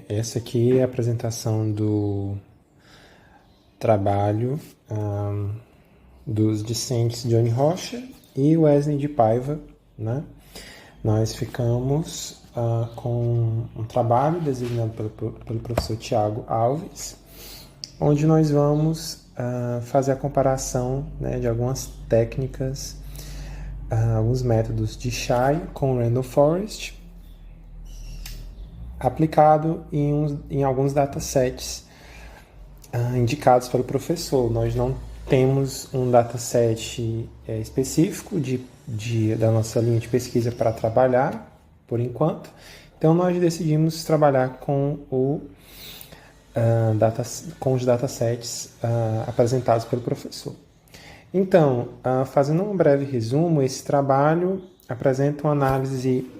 Essa aqui é a apresentação do trabalho dos discentes Johnny Rocha e Wesley de Paiva, né? Nós ficamos com um trabalho designado pelo professor Tiago Alves, onde nós vamos fazer a comparação, né, de algumas técnicas, alguns métodos de Shay com Randall Forest, aplicado em alguns datasets indicados pelo professor. Nós não temos um dataset específico da nossa linha de pesquisa para trabalhar, por enquanto. Então, nós decidimos trabalhar com os datasets apresentados pelo professor. Então, fazendo um breve resumo, esse trabalho apresenta uma análise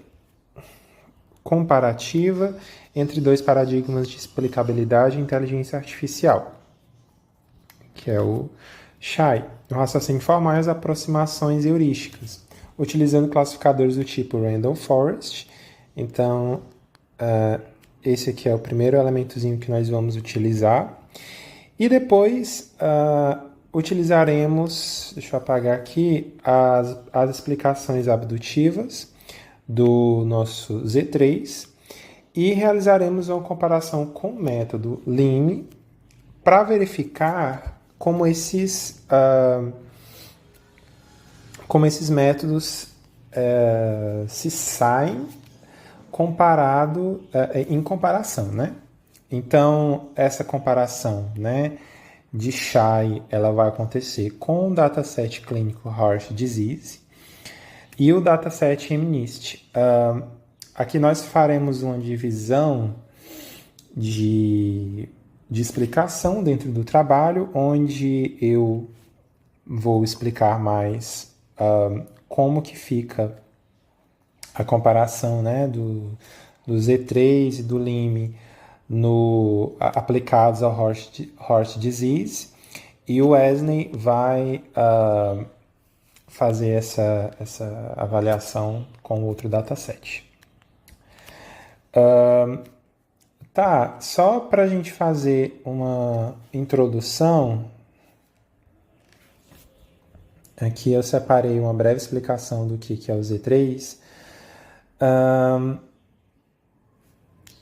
comparativa entre dois paradigmas de explicabilidade e inteligência artificial, que é o Shay, o raciocínio formal e as aproximações heurísticas, utilizando classificadores do tipo Randall Forest. Então, esse aqui é o primeiro elementozinho que nós vamos utilizar. E depois utilizaremos, deixa eu apagar aqui, as explicações abdutivas do nosso Z3 e realizaremos uma comparação com o método LIM para verificar como esses métodos se saem em comparação, né? Então, essa comparação, né, de Shay, ela vai acontecer com o dataset clínico Heart Disease e o dataset MNIST. Aqui nós faremos uma divisão de explicação dentro do trabalho, onde eu vou explicar mais como que fica a comparação, né, do Z3 e do LIM aplicados ao Heart Disease, e o Wesley vai fazer essa avaliação com outro dataset. Só para a gente fazer uma introdução, aqui eu separei uma breve explicação do que é o Z3.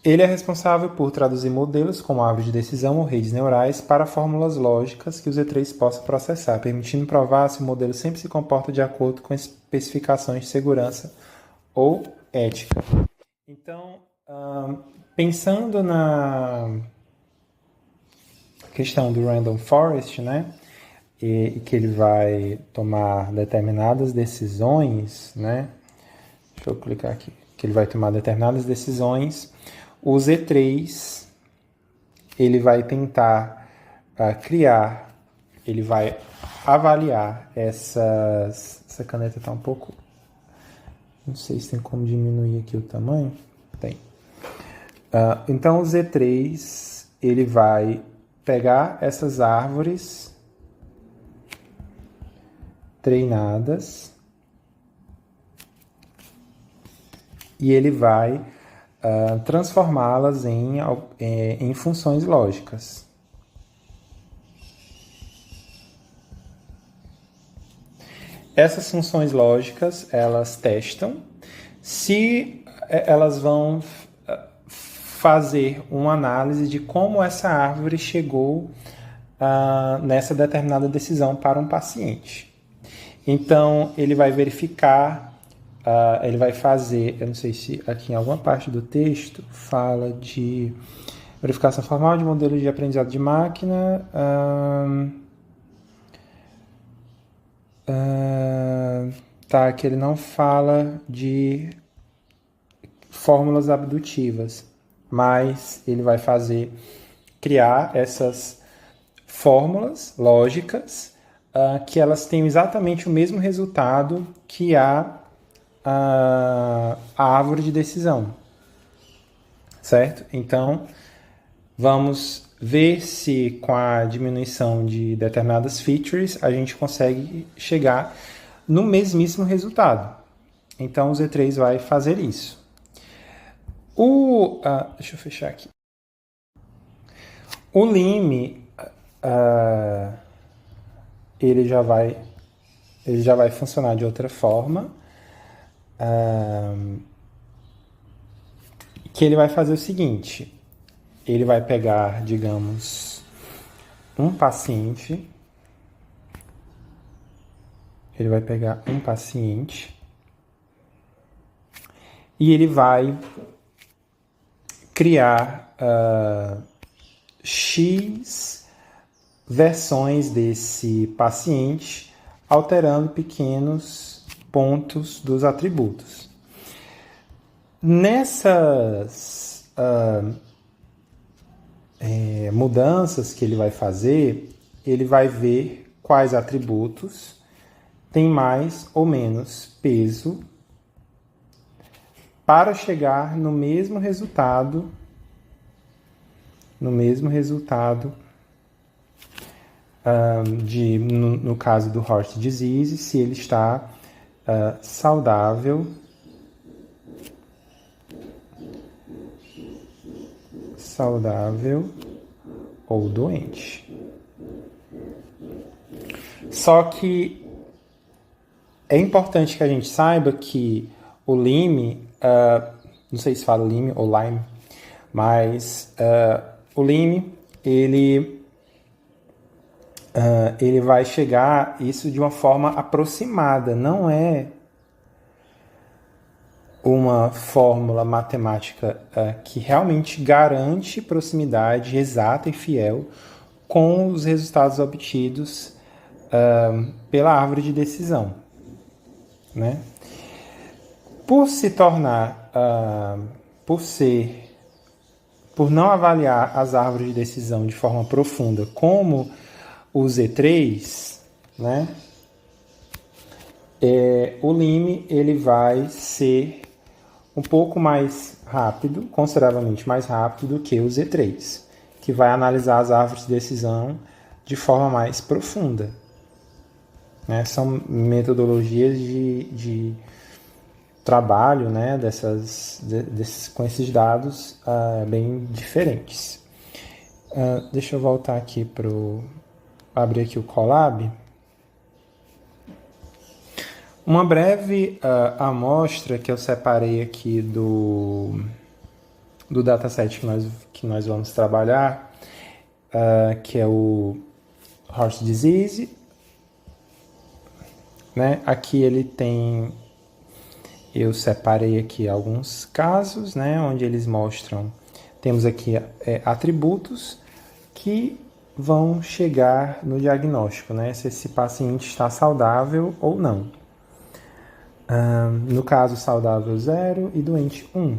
Ele é responsável por traduzir modelos como árvore de decisão ou redes neurais para fórmulas lógicas que o Z3 possa processar, permitindo provar se o modelo sempre se comporta de acordo com especificações de segurança ou ética. Então, pensando na questão do Randall Forest, né, e que ele vai tomar determinadas decisões, né, deixa eu clicar aqui, que ele vai tomar determinadas decisões, o Z3, ele vai tentar ele vai avaliar essa caneta está um pouco, não sei se tem como diminuir aqui o tamanho, tem. Então o Z3, ele vai pegar essas árvores treinadas e ele vai transformá-las em funções lógicas. Essas funções lógicas, elas testam se elas vão fazer uma análise de como essa árvore chegou nessa determinada decisão para um paciente. Então, ele vai verificar, ele vai fazer, eu não sei se aqui em alguma parte do texto fala de verificação formal de modelo de aprendizado de máquina, que ele não fala de fórmulas abdutivas, mas ele vai criar essas fórmulas lógicas que elas têm exatamente o mesmo resultado que a árvore de decisão, certo? Então, vamos ver se com a diminuição de determinadas features a gente consegue chegar no mesmíssimo resultado. Então, o Z3 vai fazer isso. Deixa eu fechar aqui. O LIME, ele já vai funcionar de outra forma, que ele vai fazer o seguinte: ele vai pegar, digamos, um paciente, e ele vai criar X versões desse paciente, alterando pequenos pontos dos atributos. Nessas mudanças que ele vai fazer, ele vai ver quais atributos têm mais ou menos peso para chegar no mesmo resultado no caso do horse disease, se ele está saudável ou doente. Só que é importante que a gente saiba que o LIME, não sei se fala LIME ou Lyme, mas o LIME, ele vai chegar isso de uma forma aproximada, não é uma fórmula matemática que realmente garante proximidade exata e fiel com os resultados obtidos pela árvore de decisão, né? Por não avaliar as árvores de decisão de forma profunda como o Z3, né? O LIME ele vai ser um pouco mais rápido, consideravelmente mais rápido do que o Z3, que vai analisar as árvores de decisão de forma mais profunda, né? São metodologias de trabalho, né, com esses dados bem diferentes. Deixa eu voltar aqui abrir aqui o Colab. Uma breve amostra que eu separei aqui do dataset que nós vamos trabalhar, que é o horse disease, né? Aqui ele tem, eu separei aqui alguns casos, né, onde eles mostram, temos aqui atributos que vão chegar no diagnóstico, né, se esse paciente está saudável ou não. No caso, saudável 0 e doente 1.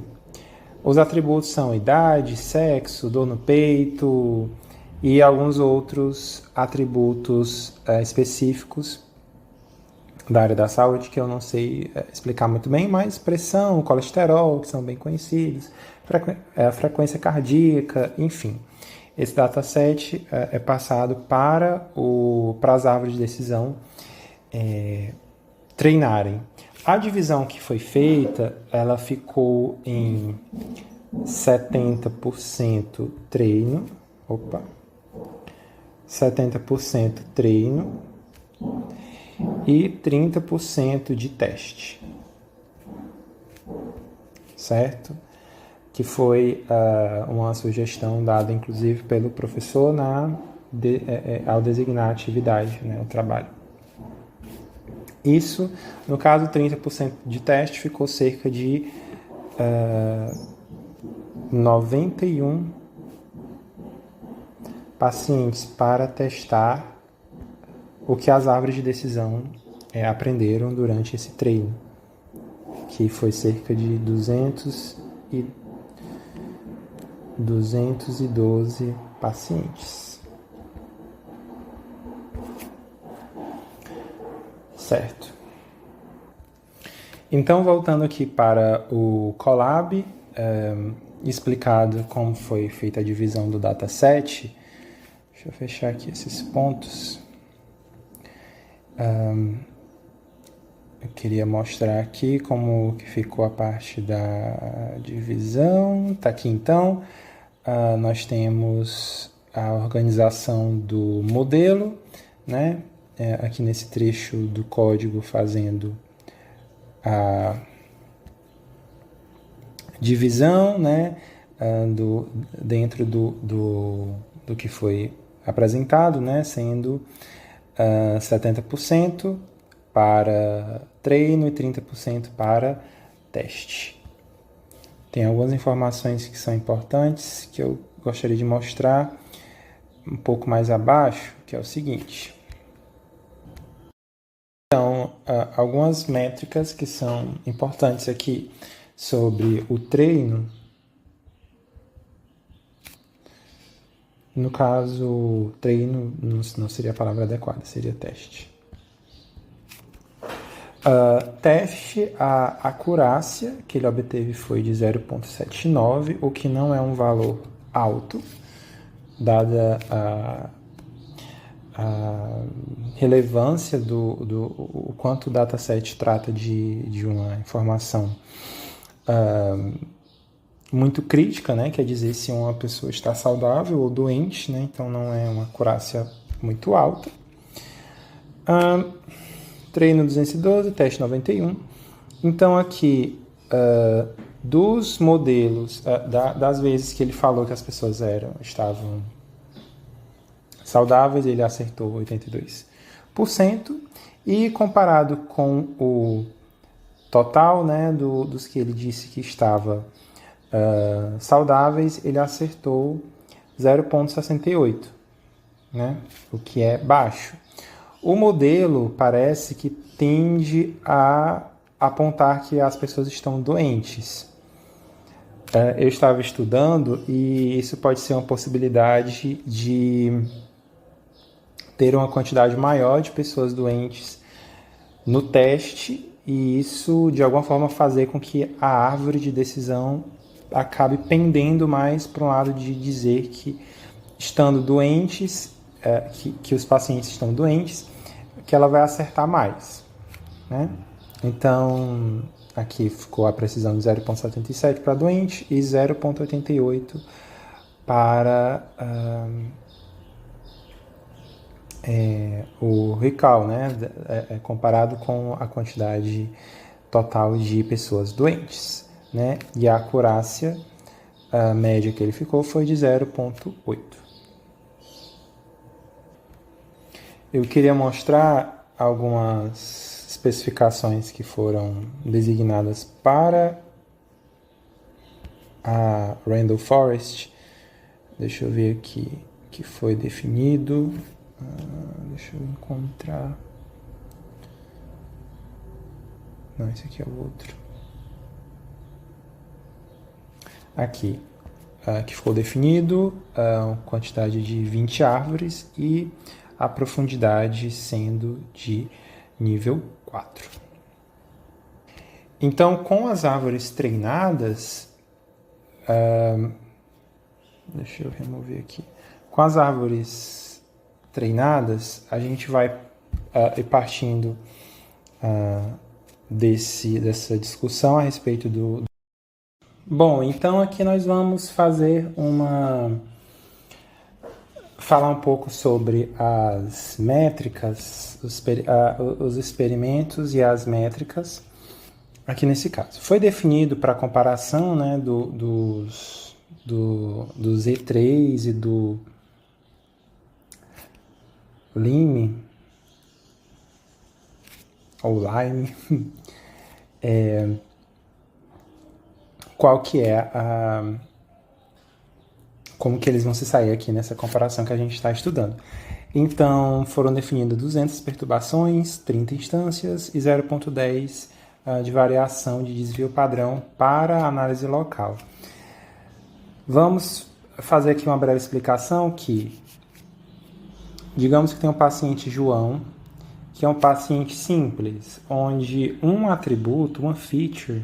Os atributos são idade, sexo, dor no peito e alguns outros atributos específicos da área da saúde que eu não sei explicar muito bem, mas pressão, colesterol, que são bem conhecidos, frequência cardíaca, enfim. Esse dataset é passado para as árvores de decisão treinarem. A divisão que foi feita, ela ficou em 70% treino, 70% treino e 30% de teste, certo? Que foi uma sugestão dada, inclusive, pelo professor ao designar a atividade, né, o trabalho. Isso, no caso, 30% de teste ficou cerca de 91 pacientes para testar o que as árvores de decisão aprenderam durante esse treino, que foi cerca de 212 pacientes. Certo. Então, voltando aqui para o Colab, explicado como foi feita a divisão do dataset, deixa eu fechar aqui esses pontos. eu queria mostrar aqui como que ficou a parte da divisão. Tá aqui então. Nós temos a organização do modelo, né? Aqui nesse trecho do código fazendo a divisão, né? Dentro do que foi apresentado, né? Sendo 70% para treino e 30% para teste. Tem algumas informações que são importantes que eu gostaria de mostrar um pouco mais abaixo, que é o seguinte. Então, algumas métricas que são importantes aqui sobre o treino. No caso, treino não seria a palavra adequada, seria teste. Teste, a acurácia que ele obteve foi de 0,79, o que não é um valor alto, dada a relevância o quanto o dataset trata de uma informação muito crítica, né? Quer dizer, se uma pessoa está saudável ou doente, né? Então não é uma acurácia muito alta. Treino 212, teste 91. Então aqui, dos modelos, das vezes que ele falou que as pessoas estavam saudáveis, ele acertou 82%. E comparado com o total, né, dos que ele disse que estava saudáveis, ele acertou 0,68, né, o que é baixo. O modelo parece que tende a apontar que as pessoas estão doentes. Eu estava estudando e isso pode ser uma possibilidade de ter uma quantidade maior de pessoas doentes no teste e isso, de alguma forma, fazer com que a árvore de decisão acabe pendendo mais para um lado de dizer que, estando doentes, que os pacientes estão doentes, que ela vai acertar mais, né? Então, aqui ficou a precisão de 0,77 para doente e 0,88 para o recall, né? Comparado com a quantidade total de pessoas doentes, né? E a acurácia a média que ele ficou foi de 0,8. Eu queria mostrar algumas especificações que foram designadas para a Randall Forest. Deixa eu ver aqui que foi definido. Deixa eu encontrar. Não, esse aqui é o outro. Aqui, que ficou definido a quantidade de 20 árvores e a profundidade sendo de nível 4. Então, com as árvores treinadas, deixa eu remover aqui. Com as árvores treinadas, a gente vai ir partindo dessa discussão a respeito do... Bom, então aqui nós vamos falar um pouco sobre as métricas, os experimentos e as métricas, aqui nesse caso. Foi definido para comparação, né, dos E3 e do Lime, ou Lime, qual que é como que eles vão se sair aqui nessa comparação que a gente está estudando. Então, foram definidas 200 perturbações, 30 instâncias e 0,10 de variação de desvio padrão para análise local. Vamos fazer aqui uma breve explicação que, digamos que tem um paciente João, que é um paciente simples, onde um atributo, uma feature,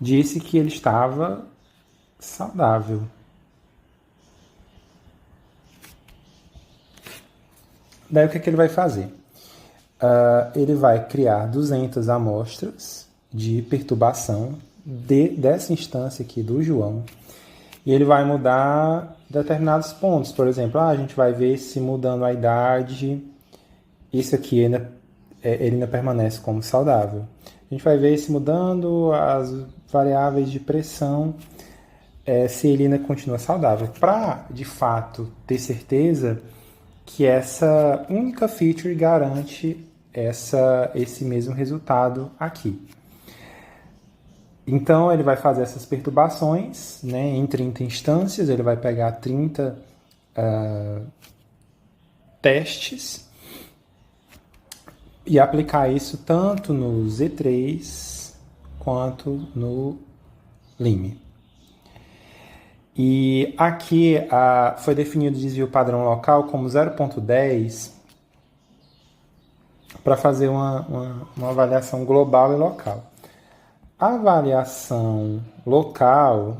disse que ele estava saudável. Daí o que ele vai fazer? ele vai criar 200 amostras de perturbação dessa instância aqui do João, e ele vai mudar determinados pontos. Por exemplo, a gente vai ver se mudando a idade, isso aqui ele ainda permanece como saudável. A gente vai ver se mudando as variáveis de pressão, se ele ainda continua saudável. Para, de fato, ter certeza que essa única feature garante esse mesmo resultado aqui. Então, ele vai fazer essas perturbações, né, em 30 instâncias, ele vai pegar 30 testes e aplicar isso tanto no Z3 quanto no LIME. E aqui foi definido o desvio padrão local como 0,10 para fazer uma avaliação global e local. A avaliação local,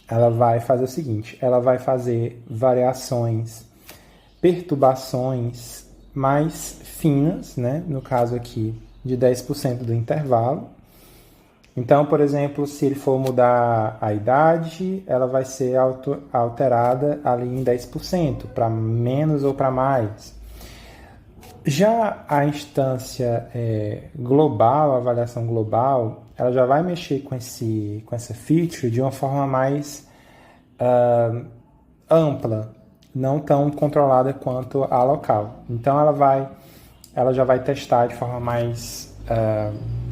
ela vai fazer o seguinte, ela vai fazer variações, perturbações mais finas, né? No caso aqui, de 10% do intervalo. Então, por exemplo, se ele for mudar a idade, ela vai ser alterada ali em 10%, para menos ou para mais. Já a instância global, a avaliação global, ela já vai mexer com essa feature de uma forma mais ampla, não tão controlada quanto a local. Então, ela já vai testar de forma mais,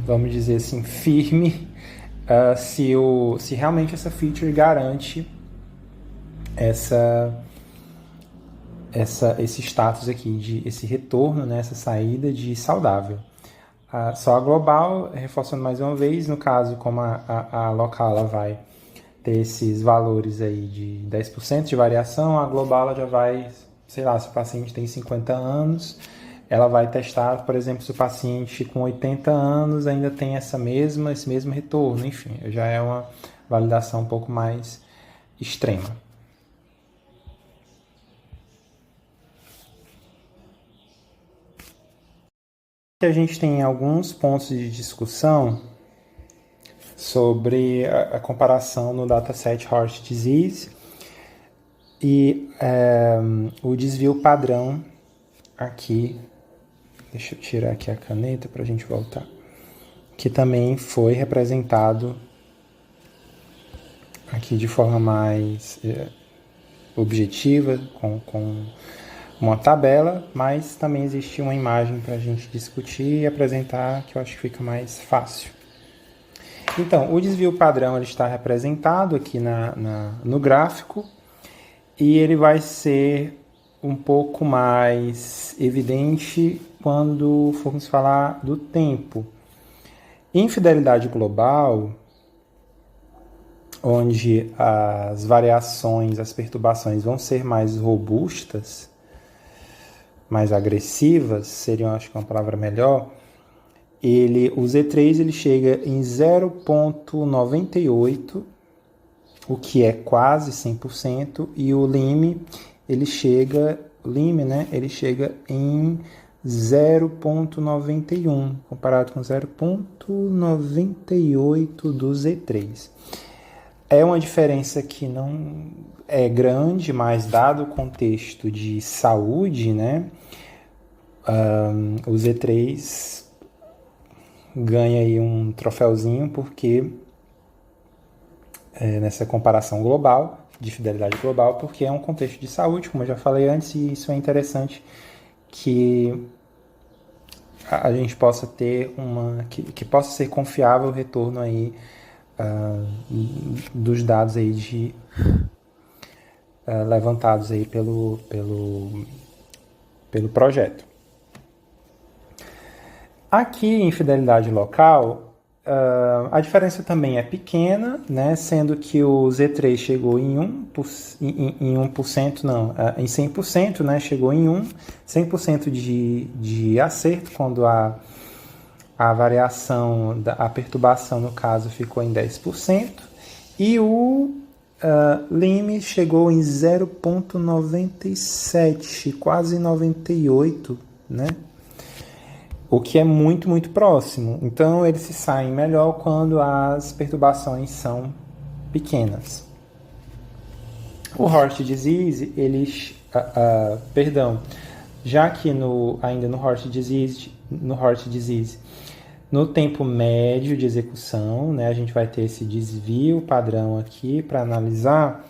vamos dizer assim, firme, se realmente essa feature garante esse status aqui, esse retorno, né, essa saída de saudável. Só a global, reforçando mais uma vez, no caso, como a local ela vai ter esses valores aí de 10% de variação, a global ela já vai, sei lá, se o paciente tem 50 anos, ela vai testar, por exemplo, se o paciente com 80 anos ainda tem esse mesmo retorno, enfim, já é uma validação um pouco mais extrema. A gente tem alguns pontos de discussão sobre a comparação no dataset Heart Disease e o desvio padrão aqui. Deixa eu tirar aqui a caneta para a gente voltar. Que também foi representado aqui de forma mais objetiva, com uma tabela, mas também existe uma imagem para a gente discutir e apresentar, que eu acho que fica mais fácil. Então, o desvio padrão ele está representado aqui no gráfico e ele vai ser um pouco mais evidente quando formos falar do tempo. Infidelidade global, onde as variações, as perturbações vão ser mais robustas, mais agressivas, seriam, acho que uma palavra melhor, o Z3 ele chega em 0,98, o que é quase 100%, e o LIME, ele chega em 0,91, comparado com 0,98 do Z3. É uma diferença que não é grande, mas dado o contexto de saúde, né, o Z3 ganha aí um troféuzinho porque nessa comparação global, de fidelidade global, porque é um contexto de saúde, como eu já falei antes, e isso é interessante que a gente possa ter que possa ser confiável o retorno aí dos dados aí levantados aí pelo projeto. Aqui em fidelidade local, a diferença também é pequena, né? Sendo que o Z3 chegou em 1%, não, em 100%, né? Chegou em 100% de acerto, quando a variação, a perturbação, no caso, ficou em 10%, e o LIME chegou em 0,97, quase 98, né? o que é muito, muito próximo. Então, eles se saem melhor quando as perturbações são pequenas. O Horst disease, já que ainda no Horst disease, no tempo médio de execução, né, a gente vai ter esse desvio padrão aqui para analisar.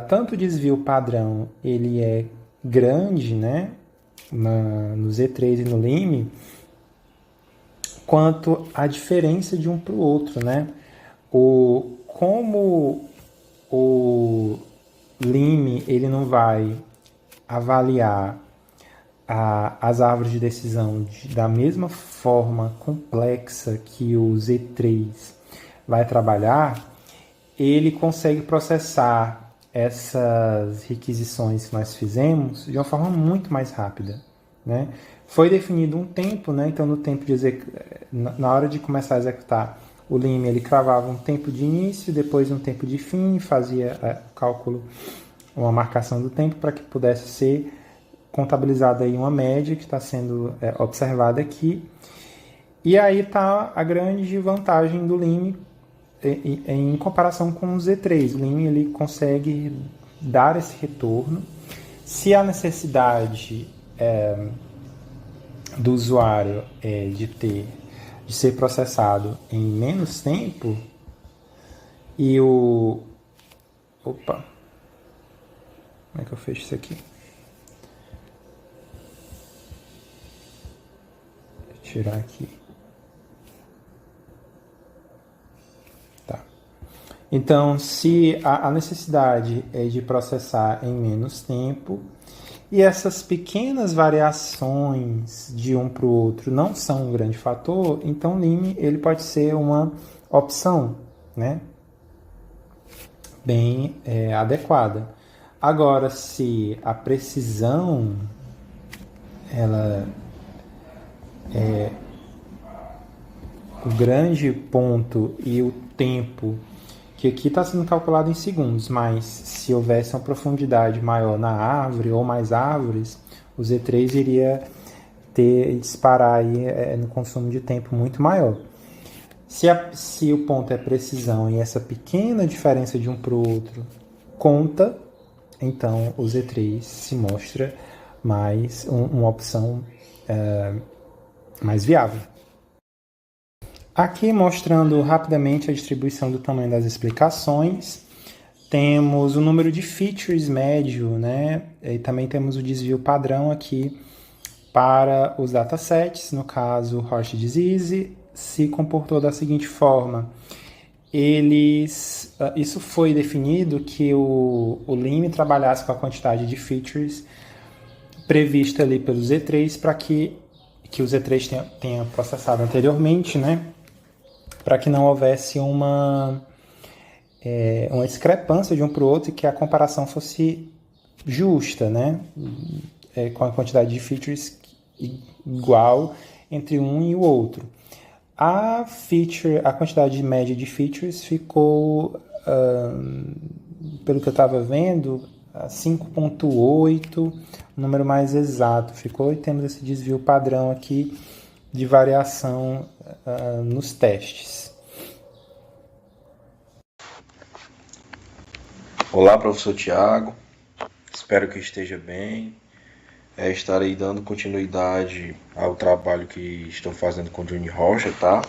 Tanto o desvio padrão ele é grande, né, no Z3 e no LIME, quanto a diferença de um para o outro, né? Como o LIME ele não vai avaliar as árvores de decisão da mesma forma complexa que o Z3 vai trabalhar, ele consegue processar essas requisições que nós fizemos de uma forma muito mais rápida, né? Foi definido um tempo, né? Então no tempo na hora de começar a executar, o LIME ele cravava um tempo de início, depois um tempo de fim, fazia o cálculo, uma marcação do tempo para que pudesse ser contabilizada aí uma média que está sendo observada aqui. E aí está a grande vantagem do LIME em comparação com o Z3. O LIME ele consegue dar esse retorno. Se a necessidade do usuário de ser processado em menos tempo e Opa! Como é que eu fecho isso aqui? Vou tirar aqui. Tá. Então, se a necessidade é de processar em menos tempo e essas pequenas variações de um para o outro não são um grande fator, então o LIME ele pode ser uma opção, né? Bem adequada. Agora, se a precisão ela é o grande ponto e o tempo, que aqui está sendo calculado em segundos, mas se houvesse uma profundidade maior na árvore ou mais árvores, o Z3 iria disparar aí no consumo de tempo muito maior. Se o ponto é precisão e essa pequena diferença de um para o outro conta, então o Z3 se mostra mais uma opção mais viável. Aqui mostrando rapidamente a distribuição do tamanho das explicações, temos o número de features médio, né? E também temos o desvio padrão aqui para os datasets. No caso, o Horst disease se comportou da seguinte forma. Isso foi definido que o LIME trabalhasse com a quantidade de features prevista ali pelo Z3 para que o Z3 tenha processado anteriormente, né? Para que não houvesse uma discrepância de um para o outro e que a comparação fosse justa, né? Com a quantidade de features igual entre um e o outro. A quantidade média de features ficou, pelo que eu estava vendo, 5.8, o número mais exato ficou, e temos esse desvio padrão aqui de variação nos testes. Olá, professor Tiago, espero que esteja bem. Estarei dando continuidade ao trabalho que estou fazendo com o Johnny Rocha, tá?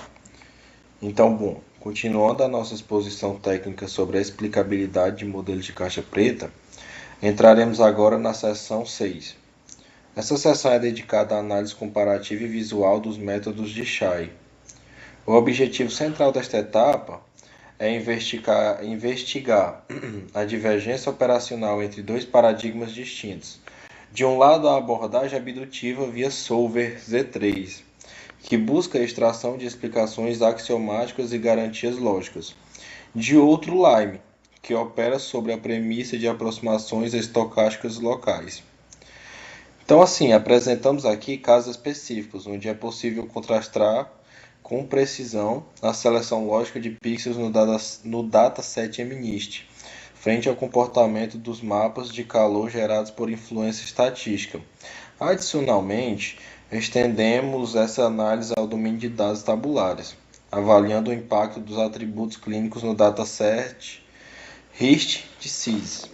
Então, bom, continuando a nossa exposição técnica sobre a explicabilidade de modelos de caixa preta, entraremos agora na seção 6. Essa seção é dedicada à análise comparativa e visual dos métodos de Shay. O objetivo central desta etapa é investigar a divergência operacional entre dois paradigmas distintos. De um lado, a abordagem abdutiva via Solver Z3, que busca a extração de explicações axiomáticas e garantias lógicas. De outro, LIME, que opera sobre a premissa de aproximações estocásticas locais. Então, assim, apresentamos aqui casos específicos, onde é possível contrastar com precisão a seleção lógica de pixels no dataset MNIST, frente ao comportamento dos mapas de calor gerados por influência estatística. Adicionalmente, estendemos essa análise ao domínio de dados tabulares, avaliando o impacto dos atributos clínicos no dataset RIST de CIS.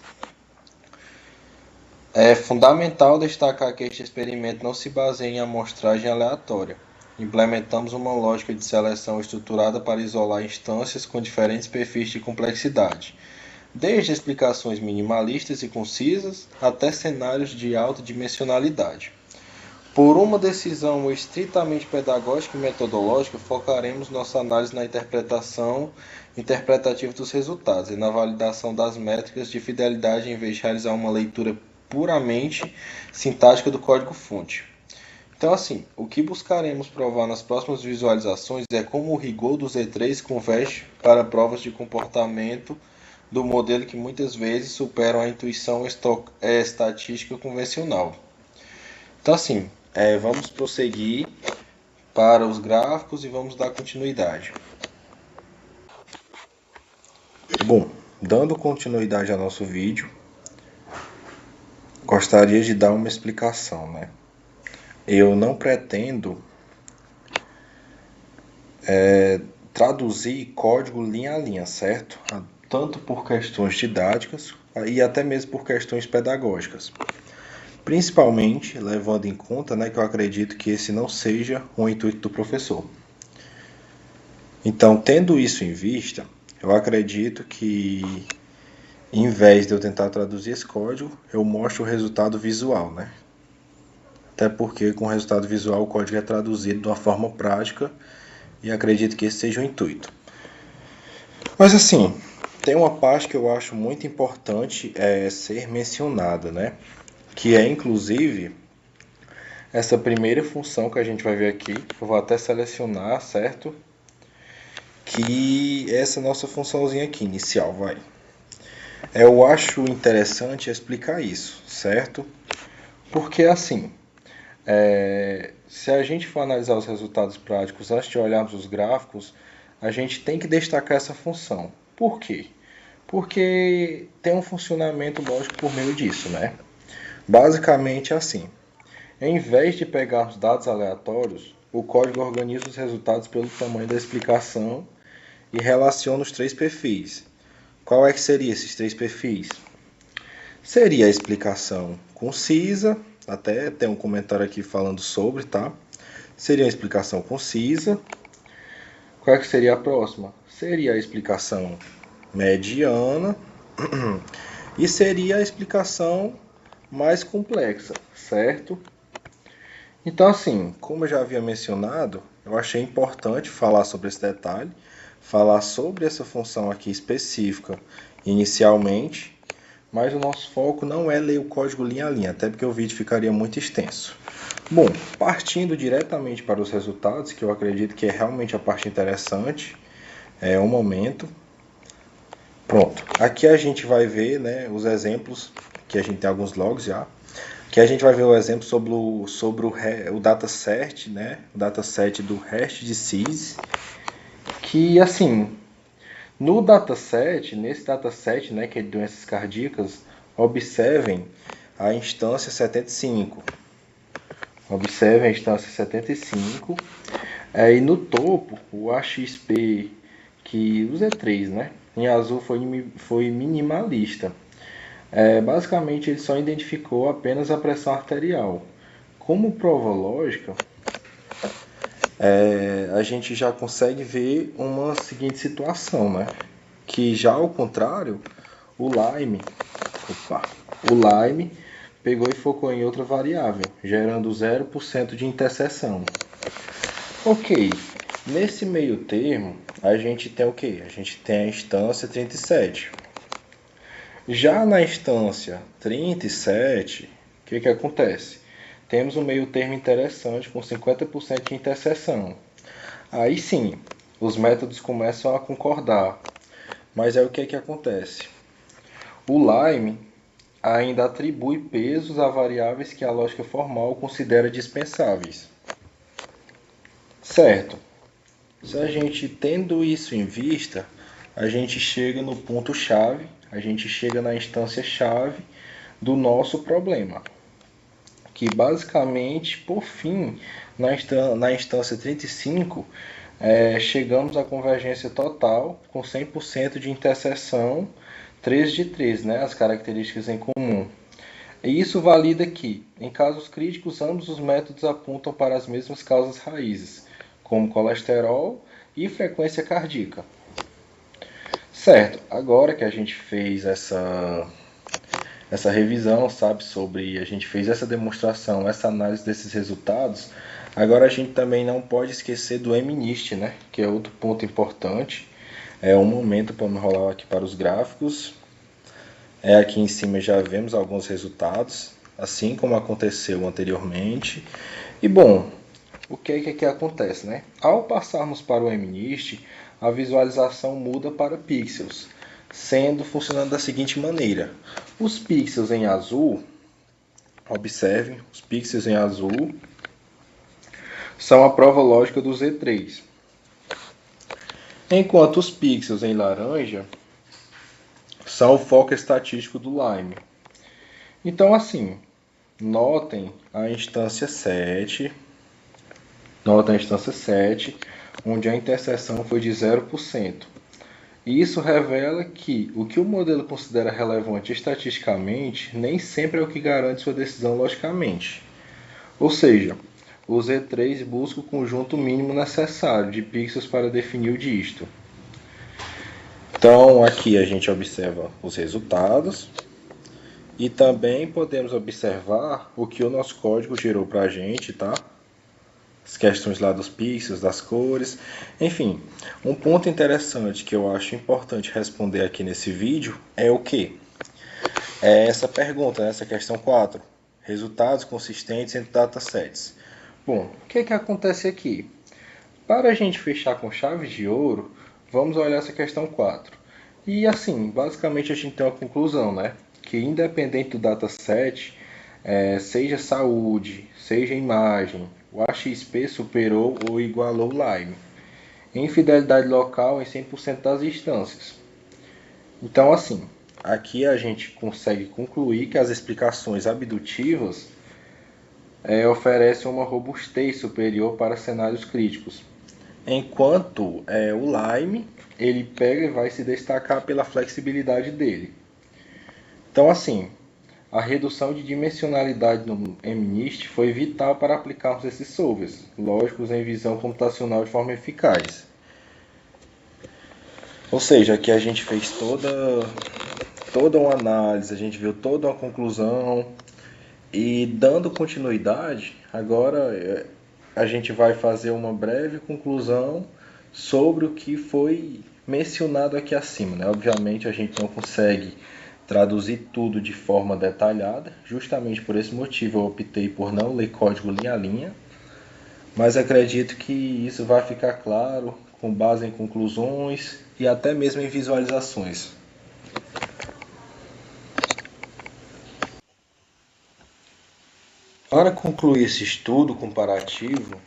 É fundamental destacar que este experimento não se baseia em amostragem aleatória. Implementamos uma lógica de seleção estruturada para isolar instâncias com diferentes perfis de complexidade, desde explicações minimalistas e concisas até cenários de alta dimensionalidade. Por uma decisão estritamente pedagógica e metodológica, focaremos nossa análise na interpretação interpretativa dos resultados e na validação das métricas de fidelidade em vez de realizar uma leitura puramente sintática do código-fonte. Então, assim, o que buscaremos provar nas próximas visualizações é como o rigor do Z3 converge para provas de comportamento do modelo que muitas vezes superam a intuição estatística convencional. Então, assim, vamos prosseguir para os gráficos e vamos dar continuidade. Bom, dando continuidade ao nosso vídeo, gostaria de dar uma explicação, né? Eu não pretendo traduzir código linha a linha, certo? Tanto por questões didáticas e até mesmo por questões pedagógicas. Principalmente levando em conta, né, que eu acredito que esse não seja o intuito do professor. Então, tendo isso em vista, eu acredito que, em vez de eu tentar traduzir esse código, eu mostro o resultado visual, né? Até porque com o resultado visual o código é traduzido de uma forma prática e acredito que esse seja o intuito. Mas assim, tem uma parte que eu acho muito importante ser mencionada, né? Que é inclusive essa primeira função que a gente vai ver aqui. Eu vou até selecionar, certo? Que essa nossa funçãozinha aqui, inicial, vai. Eu acho interessante explicar isso, certo? Porque assim, se a gente for analisar os resultados práticos antes de olharmos os gráficos, a gente tem que destacar essa função. Por quê? Porque tem um funcionamento lógico por meio disso, né? Basicamente assim, em vez de pegarmos dados aleatórios, o código organiza os resultados pelo tamanho da explicação e relaciona os três perfis. Qual é que seria esses três perfis? Seria a explicação concisa, até tem um comentário aqui falando sobre, tá? Seria a explicação concisa. Qual é que seria a próxima? Seria a explicação mediana e seria a explicação mais complexa, certo? Então, assim, como eu já havia mencionado, eu achei importante falar sobre esse detalhe, falar sobre essa função aqui específica inicialmente, mas o nosso foco não é ler o código linha a linha, até porque o vídeo ficaria muito extenso. Bom, partindo diretamente para os resultados, que eu acredito que é realmente a parte interessante, um momento. Pronto, aqui a gente vai ver, né, os exemplos, que a gente tem alguns logs já, que a gente vai ver o exemplo sobre o dataset, né, o dataset do REST de CIS, que assim, nesse dataset, né, que é de doenças cardíacas, observem a instância 75. Observem a instância 75. E no topo, o AXP, que o Z3, né, em azul foi minimalista. Basicamente, ele só identificou apenas a pressão arterial. Como prova lógica, a gente já consegue ver uma seguinte situação, né? Que já ao contrário, o Lime pegou e focou em outra variável, gerando 0% de interseção. Ok, nesse meio termo, a gente tem o quê? A gente tem a instância 37. Já na instância 37, o que acontece? Temos um meio termo interessante com 50% de interseção. Aí sim, os métodos começam a concordar. Mas aí o que acontece? O Lime ainda atribui pesos a variáveis que a lógica formal considera dispensáveis. Certo. Se a gente tendo isso em vista, a gente chega no ponto-chave, a gente chega na instância-chave do nosso problema, que basicamente, por fim, na instância 35, chegamos à convergência total com 100% de interseção 3 de 3, né, as características em comum. E isso valida que, em casos críticos, ambos os métodos apontam para as mesmas causas raízes, como colesterol e frequência cardíaca. Certo, agora que a gente fez essa revisão, sabe, a gente fez essa demonstração, essa análise desses resultados, agora a gente também não pode esquecer do MNIST, né, que é outro ponto importante. É um momento para me rolar aqui para os gráficos. Aqui em cima já vemos alguns resultados, assim como aconteceu anteriormente. E bom, o que acontece, né? Ao passarmos para o MNIST, a visualização muda para pixels, funcionando da seguinte maneira. Os pixels em azul, observem, os pixels em azul são a prova lógica do Z3. Enquanto os pixels em laranja são o foco estatístico do Lime. Então, assim, notem a instância 7, onde a interseção foi de 0%. E isso revela que o que o modelo considera relevante estatisticamente nem sempre é o que garante sua decisão logicamente. Ou seja, o Z3 busca o conjunto mínimo necessário de pixels para definir o dígito. Então, aqui a gente observa os resultados e também podemos observar o que o nosso código gerou para a gente, tá? As questões lá dos pixels, das cores, enfim. Um ponto interessante que eu acho importante responder aqui nesse vídeo é o que? É essa pergunta, essa questão 4. Resultados consistentes entre datasets. Bom, o que acontece aqui? Para a gente fechar com chave de ouro, vamos olhar essa questão 4. E assim, basicamente a gente tem uma conclusão, né? Que independente do dataset, seja saúde, seja imagem, o AXP superou ou igualou o Lime. Em fidelidade local em 100% das instâncias. Então assim, aqui a gente consegue concluir que as explicações abdutivas oferecem uma robustez superior para cenários críticos. Enquanto o Lime, ele pega e vai se destacar pela flexibilidade dele. Então, assim, a redução de dimensionalidade no MNIST foi vital para aplicarmos esses solvers lógicos em visão computacional de forma eficaz. Ou seja, aqui a gente fez toda uma análise, a gente viu toda uma conclusão e dando continuidade, agora a gente vai fazer uma breve conclusão sobre o que foi mencionado aqui acima, né? Obviamente a gente não consegue traduzir tudo de forma detalhada, justamente por esse motivo eu optei por não ler código linha a linha, mas acredito que isso vai ficar claro com base em conclusões e até mesmo em visualizações. Para concluir esse estudo comparativo,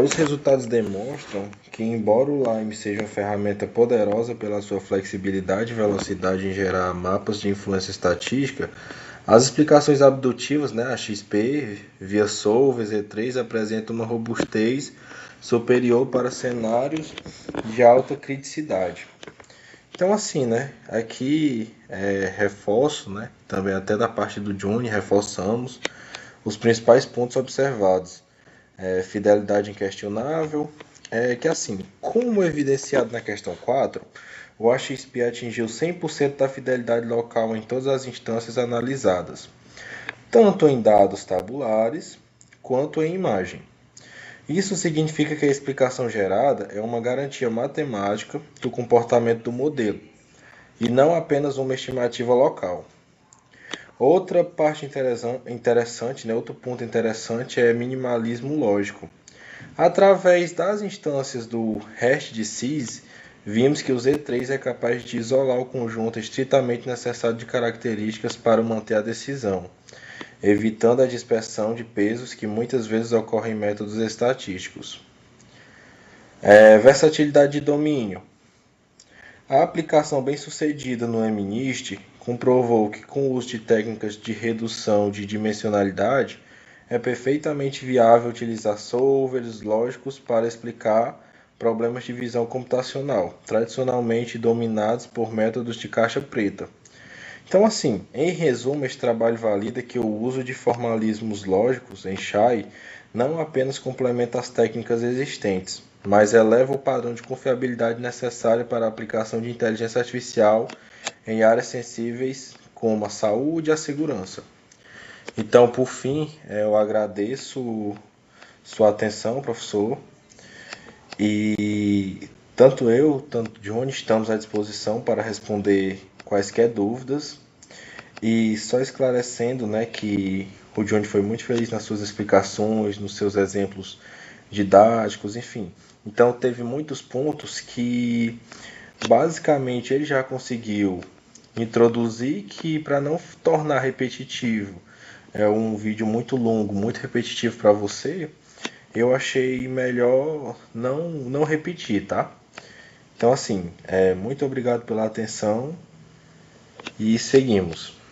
os resultados demonstram que, embora o Lime seja uma ferramenta poderosa pela sua flexibilidade e velocidade em gerar mapas de influência estatística, as explicações abdutivas, né, a XP, via Solver, Z3, apresentam uma robustez superior para cenários de alta criticidade. Então, assim, né, aqui reforço, né, também até da parte do Johnny, reforçamos os principais pontos observados. Fidelidade inquestionável, que assim, como evidenciado na questão 4, o AXP atingiu 100% da fidelidade local em todas as instâncias analisadas, tanto em dados tabulares quanto em imagem. Isso significa que a explicação gerada é uma garantia matemática do comportamento do modelo, e não apenas uma estimativa local. Outra parte interessante, né, outro ponto interessante é minimalismo lógico. Através das instâncias do hash de SIS, vimos que o Z3 é capaz de isolar o conjunto estritamente necessário de características para manter a decisão, evitando a dispersão de pesos que muitas vezes ocorre em métodos estatísticos. Versatilidade de domínio. A aplicação bem-sucedida no MNIST comprovou que, com o uso de técnicas de redução de dimensionalidade, é perfeitamente viável utilizar solvers lógicos para explicar problemas de visão computacional, tradicionalmente dominados por métodos de caixa preta. Então, assim, em resumo, este trabalho valida que o uso de formalismos lógicos em Shai não apenas complementa as técnicas existentes, mas eleva o padrão de confiabilidade necessário para a aplicação de inteligência artificial em áreas sensíveis como a saúde e a segurança. Então, por fim, eu agradeço sua atenção, professor, e tanto Johnny, estamos à disposição para responder quaisquer dúvidas. E só esclarecendo, né, que o Johnny foi muito feliz nas suas explicações, nos seus exemplos didáticos, enfim. Então teve muitos pontos que basicamente ele já conseguiu introduzir, que para não tornar repetitivo, é um vídeo muito longo, muito repetitivo para você, eu achei melhor não repetir, tá? Então assim, muito obrigado pela atenção e seguimos.